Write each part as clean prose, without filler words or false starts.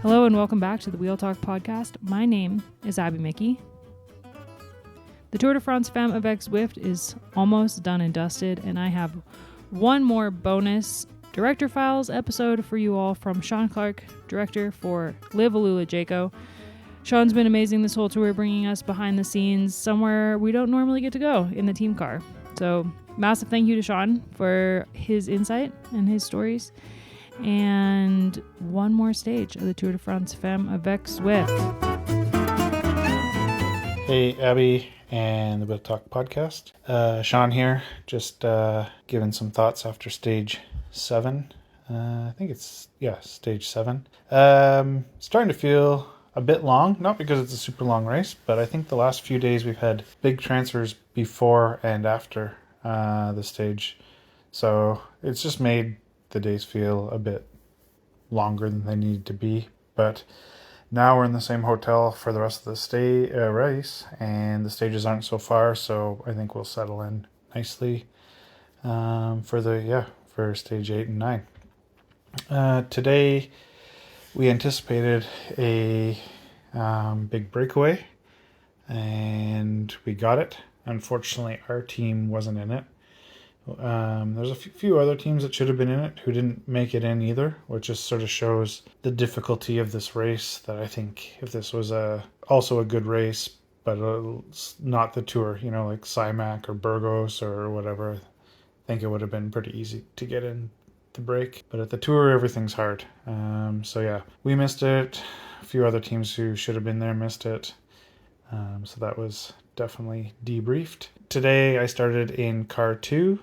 Hello and welcome back to the Wheel Talk podcast. My name is Abby Mickey. The Tour de France Femmes avec Zwift is almost done and dusted, and I have one more bonus Director Files episode for you all from Shawn Clarke, director for Liv AlUla Jayco. Shawn's been amazing this whole tour, bringing us behind the scenes somewhere we don't normally get to go, in the team car. So massive thank you to Shawn for his insight and his stories. And one more stage of the Tour de France Femmes avec Zwift. Hey, Abby and the Wheel Talk podcast. Shawn here, just giving some thoughts after stage 7. I think it's, stage 7. Starting to feel a bit long, not because it's a super long race, but I think the last few days we've had big transfers before and after the stage. So it's just made the days feel a bit longer than they needed to be. But now we're in the same hotel for the rest of the race, and the stages aren't so far, so I think we'll settle in nicely for stage 8 and 9. Today we anticipated a big breakaway, and we got it. Unfortunately, our team wasn't in it. There's a few other teams that should have been in it who didn't make it in either, which just sort of shows the difficulty of this race. That I think if this was also a good race, but not the Tour, like Simac or Burgos or whatever, I think it would have been pretty easy to get in the break. But at the Tour, everything's hard. We missed it. A few other teams who should have been there missed it. So that was definitely debriefed. Today I started in car 2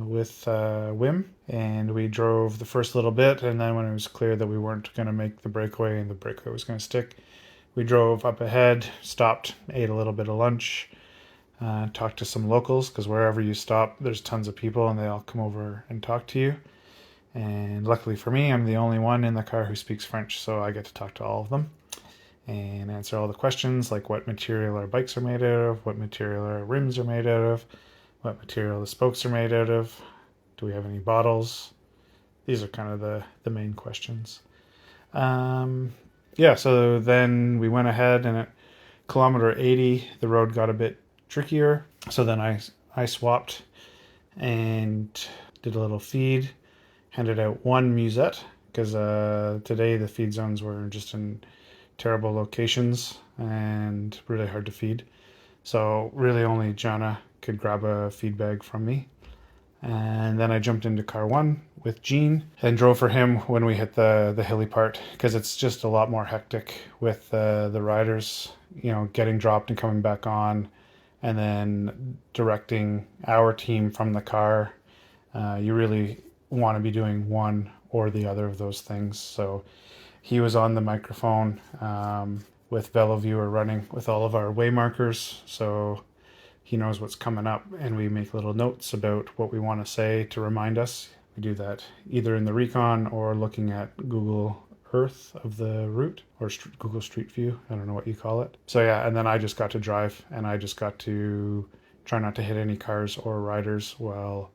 with Wim, and we drove the first little bit, and then when it was clear that we weren't going to make the breakaway and the breakaway was going to stick, we drove up ahead, stopped, ate a little bit of lunch, talked to some locals, because wherever you stop there's tons of people and they all come over and talk to you. And luckily for me, I'm the only one in the car who speaks French, so I get to talk to all of them and answer all the questions, like what material our bikes are made out of, what material our rims are made out of, what material the spokes are made out of, do we have any bottles. These are kind of the main questions. So then we went ahead, and at kilometer 80 the road got a bit trickier, so then I swapped and did a little feed, handed out one musette, because today the feed zones were just in terrible locations and really hard to feed. So really only Jana could grab a feed bag from me. And then I jumped into car 1 with Jean and drove for him when we hit the hilly part, because it's just a lot more hectic with the riders, getting dropped and coming back on, and then directing our team from the car. You really want to be doing one or the other of those things. So he was on the microphone with VeloViewer running with all of our way markers, so he knows what's coming up, and we make little notes about what we want to say to remind us. We do that either in the recon or looking at Google Earth of the route, or Google Street View, I don't know what you call it. So and then I just got to drive, and I just got to try not to hit any cars or riders while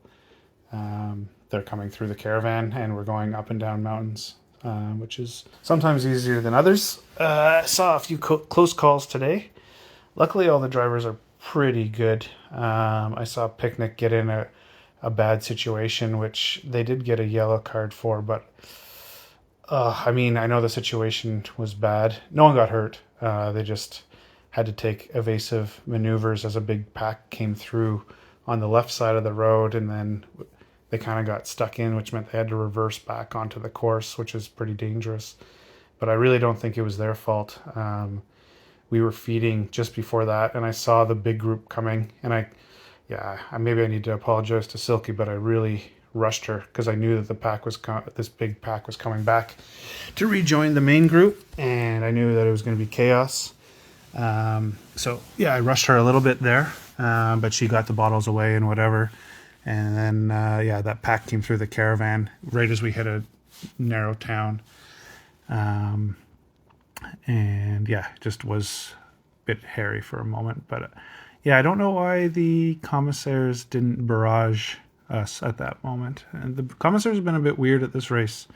they're coming through the caravan and we're going up and down mountains, which is sometimes easier than others. Saw a few close calls today. Luckily, all the drivers are pretty good. I saw Picnic get in a bad situation, which they did get a yellow card for, but I know the situation was bad. No one got hurt. They just had to take evasive maneuvers as a big pack came through on the left side of the road, and then they kind of got stuck in, which meant they had to reverse back onto the course, which is pretty dangerous. But I really don't think it was their fault. We were feeding just before that, and I saw the big group coming, and maybe I need to apologize to Silky, but I really rushed her because I knew that this big pack was coming back to rejoin the main group, and I knew that it was going to be chaos. I rushed her a little bit there, but she got the bottles away and whatever. And then, that pack came through the caravan right as we hit a narrow town. Just was a bit hairy for a moment. But, I don't know why the commissaires didn't barrage us at that moment. And the commissaires have been a bit weird at this race.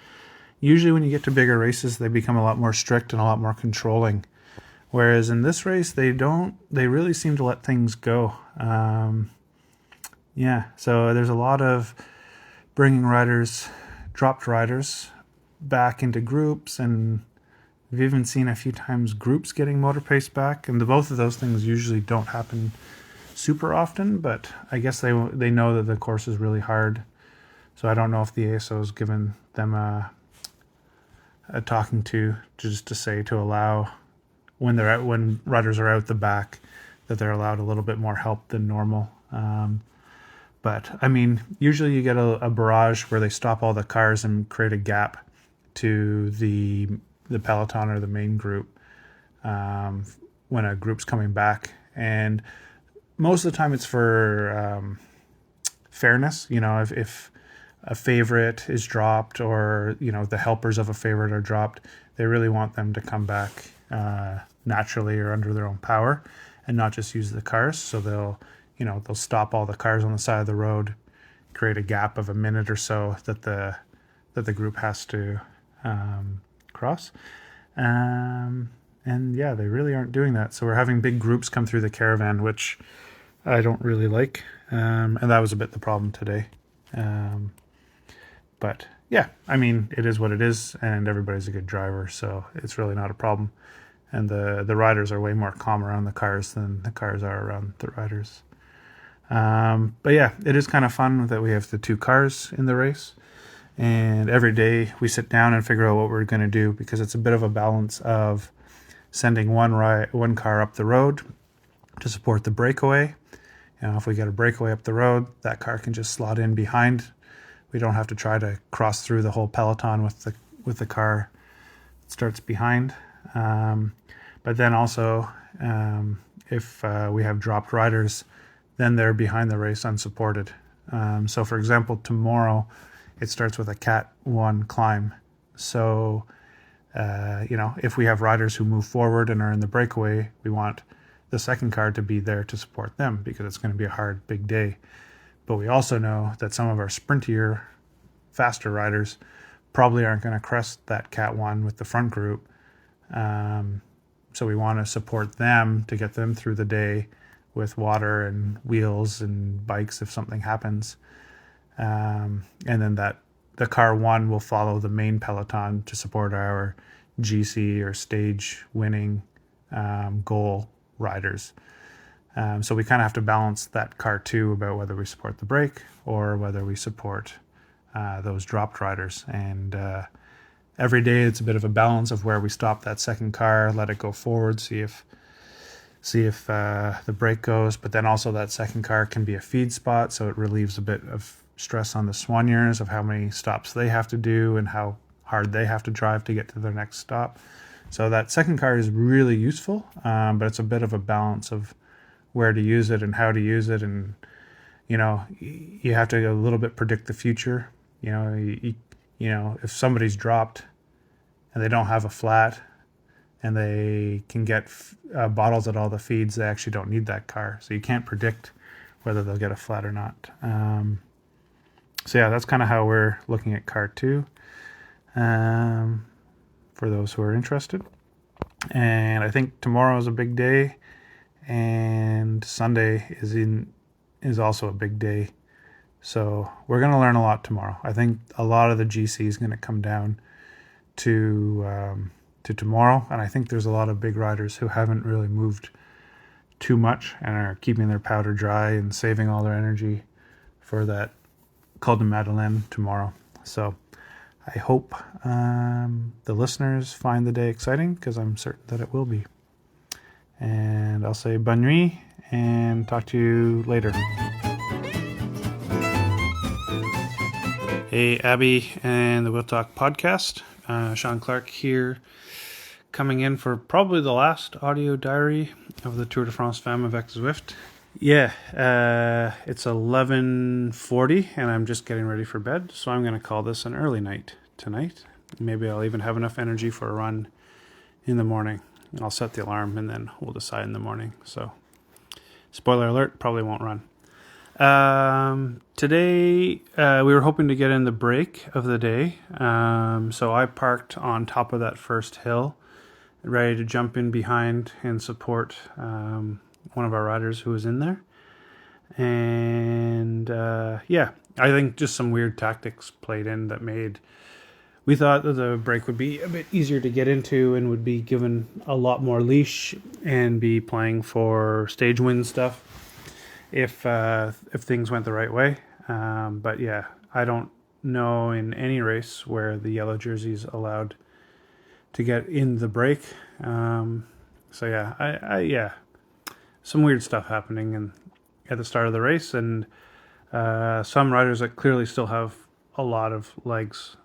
usually when you get to bigger races, they become a lot more strict and a lot more controlling. Whereas in this race, they really seem to let things go. So there's a lot of bringing dropped riders back into groups, and we've even seen a few times groups getting motor pace back, and both of those things usually don't happen super often, but I guess they know that the course is really hard. So I don't know if the ASO's given them a talking to allow when riders are out the back, that they're allowed a little bit more help than normal. But I mean, usually you get a barrage where they stop all the cars and create a gap to the peloton or the main group when a group's coming back. And most of the time it's for fairness. If a favorite is dropped, or the helpers of a favorite are dropped, they really want them to come back naturally or under their own power, and not just use the cars. So they'll stop all the cars on the side of the road, create a gap of a minute or so that the group has to cross. They really aren't doing that. So we're having big groups come through the caravan, which I don't really like. And that was a bit the problem today. But yeah, I mean, it is what it is, and everybody's a good driver, so it's really not a problem. And the riders are way more calm around the cars than the cars are around the riders. But yeah, it is kind of fun that we have the two cars in the race. And every day we sit down and figure out what we're going to do, because it's a bit of a balance of sending one car up the road to support the breakaway. If we get a breakaway up the road, that car can just slot in behind. We don't have to try to cross through the whole peloton with the car that starts behind. But then also, if we have dropped riders, then they're behind the race unsupported. So for example, tomorrow it starts with a Cat 1 climb. So, if we have riders who move forward and are in the breakaway, we want the second car to be there to support them, because it's going to be a hard, big day. But we also know that some of our sprintier, faster riders probably aren't going to crest that Cat 1 with the front group. So we want to support them to get them through the day with water and wheels and bikes if something happens. And then the car 1 will follow the main peloton to support our GC or stage winning goal riders. So we kind of have to balance that car 2 about whether we support the break or whether we support those dropped riders. And every day it's a bit of a balance of where we stop that second car, let it go forward, see if the break goes. But then also that second car can be a feed spot, so it relieves a bit of stress on the soigneurs of how many stops they have to do and how hard they have to drive to get to their next stop. So that second car is really useful, but it's a bit of a balance of where to use it and how to use it. And, you have to a little bit predict the future. If somebody's dropped and they don't have a flat and they can get bottles at all the feeds, they actually don't need that car. So you can't predict whether they'll get a flat or not. So yeah, that's kind of how we're looking at car 2. For those who are interested. And I think tomorrow is a big day, and Sunday is also a big day. So we're going to learn a lot tomorrow. I think a lot of the GC is going to come down to tomorrow, and I think there's a lot of big riders who haven't really moved too much and are keeping their powder dry and saving all their energy for that Col de Madeleine tomorrow. So I hope the listeners find the day exciting, because I'm certain that it will be. And I'll say bonne nuit and talk to you later. Hey, Abby and the Wheel Talk podcast. Shawn Clarke here, coming in for probably the last audio diary of the Tour de France Femmes avec Zwift. Yeah, it's 11:40 and I'm just getting ready for bed, so I'm going to call this an early night tonight. Maybe I'll even have enough energy for a run in the morning. I'll set the alarm and then we'll decide in the morning. So, spoiler alert, probably won't run. Today, we were hoping to get in the break of the day. So I parked on top of that first hill, ready to jump in behind and support one of our riders who was in there. And I think just some weird tactics played in that we thought that the break would be a bit easier to get into and would be given a lot more leash and be playing for stage win stuff if things went the right way. But yeah, I don't know in any race where the yellow jersey is allowed to get in the break. So yeah, some weird stuff happening at the start of the race, and some riders that clearly still have a lot of legs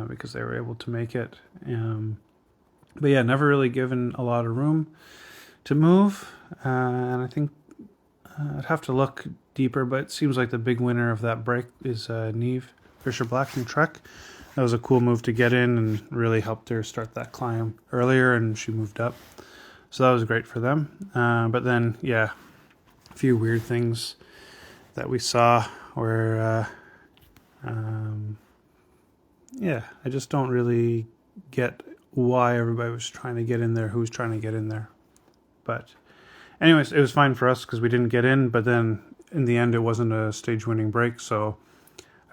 because they were able to make it. But yeah, never really given a lot of room to move. And I think I'd have to look deeper, but it seems like the big winner of that break is Liv Fisher-Black from Trek. That was a cool move to get in and really helped her start that climb earlier, and she moved up. So that was great for them. But then, yeah, a few weird things that we saw where, I just don't really get why everybody was trying to get in there, who was trying to get in there. But anyways, it was fine for us because we didn't get in, but then in the end, it wasn't a stage-winning break, so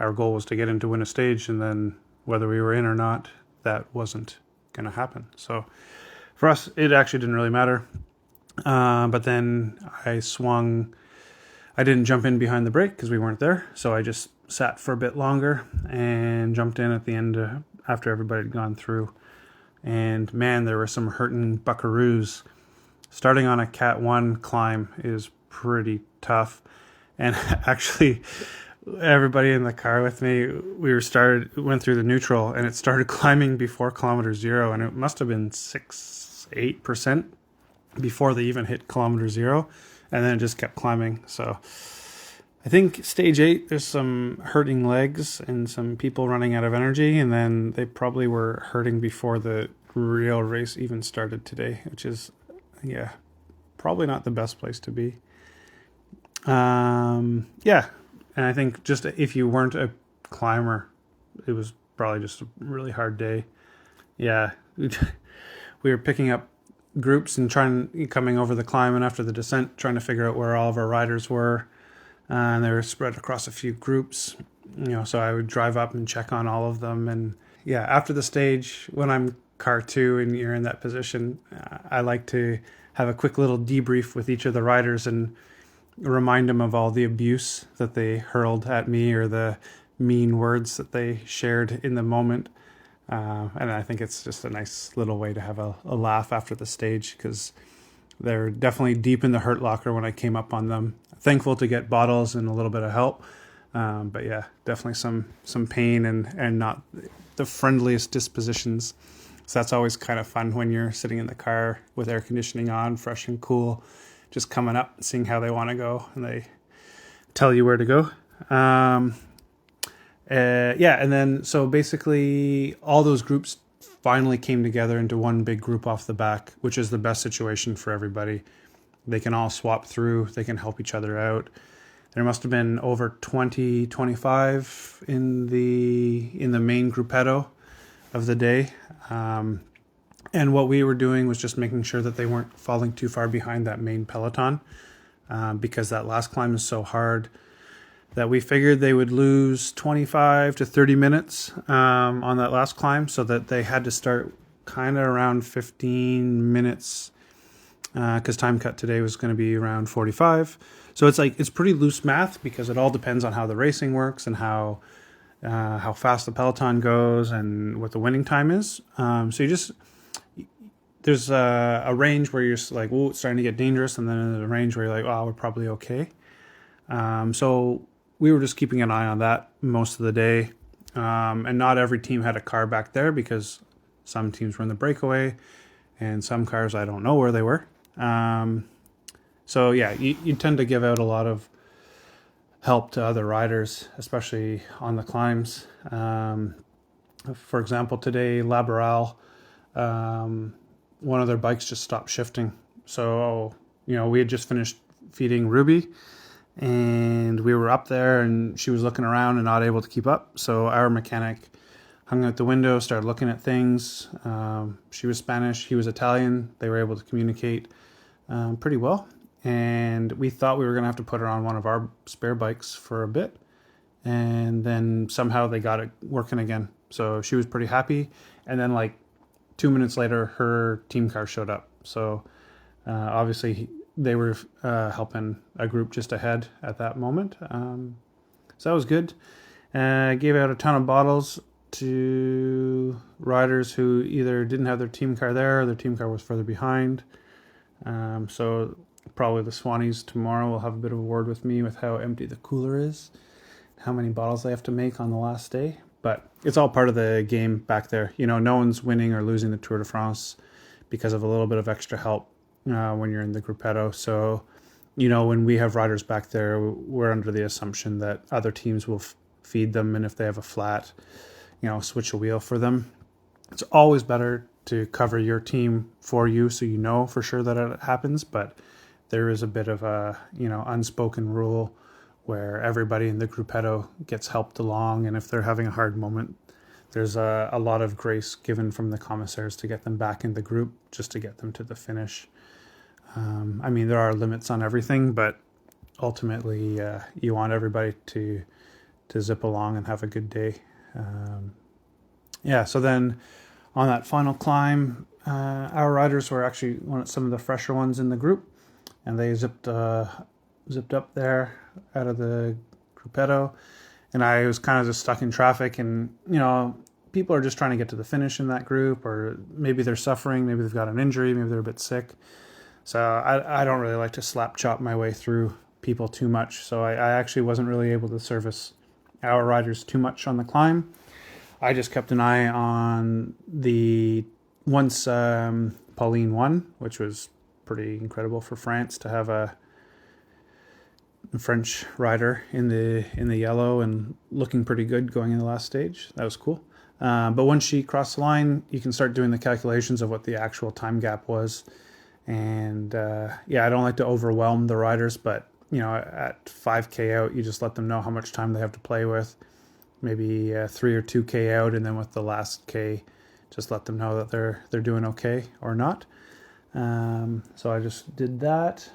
our goal was to get in to win a stage, and then whether we were in or not, that wasn't going to happen. So for us, it actually didn't really matter. But then I didn't jump in behind the break because we weren't there, so I just sat for a bit longer and jumped in at the end after everybody had gone through. And man, there were some hurting buckaroos. Starting on a Cat 1 climb is pretty tough. And actually, everybody in the car with me, went through the neutral, and it started climbing before kilometer 0, and it must have been 8% before they even hit kilometer 0, and then it just kept climbing. So I think stage 8, there's some hurting legs and some people running out of energy, and then they probably were hurting before the real race even started today, which is, yeah, probably not the best place to be. And I think just if you weren't a climber, it was probably just a really hard day. Yeah, we were picking up groups and coming over the climb and after the descent, trying to figure out where all of our riders were. And they were spread across a few groups, so I would drive up and check on all of them. And yeah, after the stage, when I'm car 2 and you're in that position, I like to have a quick little debrief with each of the riders and remind them of all the abuse that they hurled at me or the mean words that they shared in the moment. And I think it's just a nice little way to have a laugh after the stage, because they're definitely deep in the hurt locker when I came up on them. Thankful to get bottles and a little bit of help. But yeah, definitely some pain and not the friendliest dispositions. So that's always kind of fun when you're sitting in the car with air conditioning on, fresh and cool, just coming up and seeing how they want to go, and they tell you where to go. And then so basically all those groups finally came together into one big group off the back, which is the best situation for everybody. They can all swap through, they can help each other out. There must have been over 25 in the main gruppetto of the day. And what we were doing was just making sure that they weren't falling too far behind that main peloton, because that last climb is so hard that we figured they would lose 25 to 30 minutes on that last climb, so that they had to start kind of around 15 minutes because time cut today was going to be around 45. So it's pretty loose math, because it all depends on how the racing works and how fast the peloton goes and what the winning time is. There's a range where you're just like, oh, it's starting to get dangerous, and then there's a range where you're like, oh, we're probably okay. So we were just keeping an eye on that most of the day. And not every team had a car back there, because some teams were in the breakaway and some cars, I don't know where they were. So yeah, you tend to give out a lot of help to other riders, especially on the climbs. For example, today, Laboral, one of their bikes just stopped shifting. So, we had just finished feeding Ruby, and we were up there, and she was looking around and not able to keep up. So our mechanic hung out the window, started looking at things. She was Spanish, he was Italian. They were able to communicate pretty well. And we thought we were going to have to put her on one of our spare bikes for a bit. And then somehow they got it working again. So she was pretty happy. And then like 2 minutes later, her team car showed up. So obviously they were helping a group just ahead at that moment. So that was good. Gave out a ton of bottles to riders who either didn't have their team car there or their team car was further behind. So probably the Swannies tomorrow will have a bit of a word with me with how empty the cooler is, how many bottles they have to make on the last day. But it's all part of the game back there. You know, no one's winning or losing the Tour de France because of a little bit of extra help when you're in the gruppetto. So, you know, when we have riders back there, we're under the assumption that other teams will feed them, and if they have a flat, you know, switch a wheel for them. It's always better to cover your team for you so you know for sure that it happens, but there is a bit of a, you know, unspoken rule where everybody in the gruppetto gets helped along, and if they're having a hard moment, there's a lot of grace given from the commissaires to get them back in the group, just to get them to the finish. I mean, there are limits on everything, but ultimately you want everybody to zip along and have a good day. So then on that final climb, our riders were actually some of the fresher ones in the group, and they zipped up there out of the gruppetto, and I was kind of just stuck in traffic. And you know, people are just trying to get to the finish in that group, or maybe they're suffering, maybe they've got an injury, maybe they're a bit sick. So I don't really like to slap chop my way through people too much. So I actually wasn't really able to service our riders too much on the climb. I just kept an eye on the once Pauline won, which was pretty incredible for France to have a French rider in the yellow and looking pretty good going in the last stage. That was cool. But once she crossed the line, you can start doing the calculations of what the actual time gap was. And I don't like to overwhelm the riders, but you know, at 5K out, you just let them know how much time they have to play with. Maybe 3 or 2K out, and then with the last K, just let them know that they're doing okay or not. So I just did that.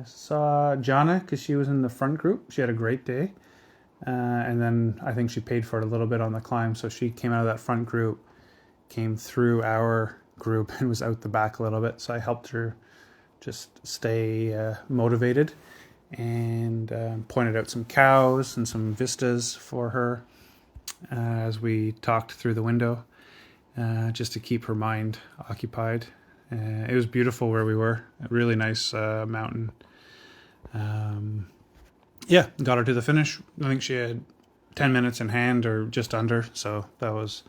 Saw Jana because she was in the front group. She had a great day, and then I think she paid for it a little bit on the climb. So she came out of that front group, came through our group, and was out the back a little bit. So I helped her just stay motivated, and pointed out some cows and some vistas for her as we talked through the window, just to keep her mind occupied. It was beautiful where we were, a really nice mountain. Got her to the finish. I think she had 10 minutes in hand or just under, so that was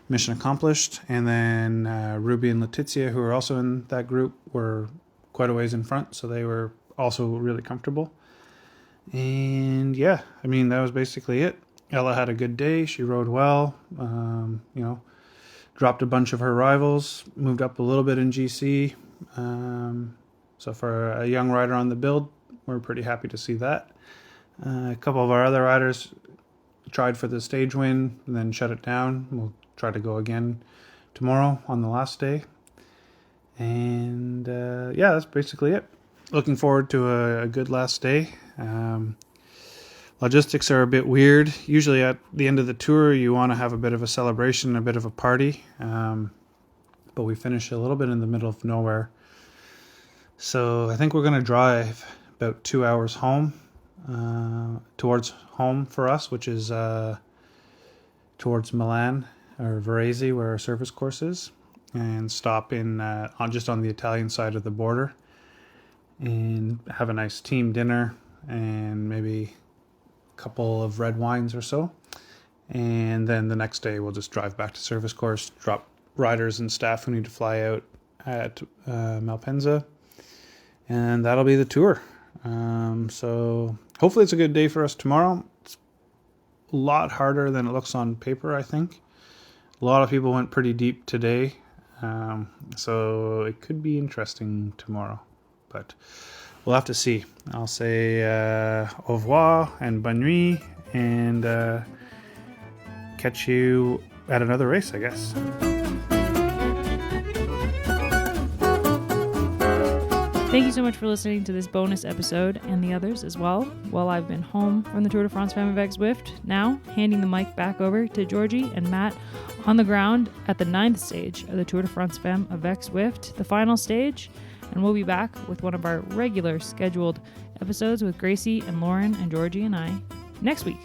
mission accomplished. And then Ruby and Letizia, who were also in that group, were quite a ways in front, so they were also really comfortable. And that was basically it. Ella had a good day. She rode well. Dropped a bunch of her rivals, moved up a little bit in GC. So for a young rider on the build, we're pretty happy to see that. A couple of our other riders tried for the stage win and then shut it down. We'll try to go again tomorrow on the last day. And that's basically it. Looking forward to a good last day. Logistics are a bit weird. Usually at the end of the tour, you want to have a bit of a celebration, a bit of a party. But we finished a little bit in the middle of nowhere. So I think we're going to drive about 2 hours home, towards home for us, which is towards Milan or Varese, where our service course is, and stop in just on the Italian side of the border, and have a nice team dinner and maybe a couple of red wines or so. And then the next day we'll just drive back to service course, drop riders and staff who need to fly out at Malpensa, and that'll be the tour. So hopefully it's a good day for us tomorrow. It's a lot harder than it looks on paper, I think. A lot of people went pretty deep today, so it could be interesting tomorrow. But we'll have to see. I'll say au revoir and bonne nuit, and catch you at another race, I guess. Thank you so much for listening to this bonus episode and the others as well. While I've been home from the Tour de France Femmes avec Zwift, now handing the mic back over to Georgie and Matt on the ground at the 9th stage of the Tour de France Femmes avec Zwift, the final stage. And we'll be back with one of our regular scheduled episodes with Gracie and Lauren and Georgie and I next week.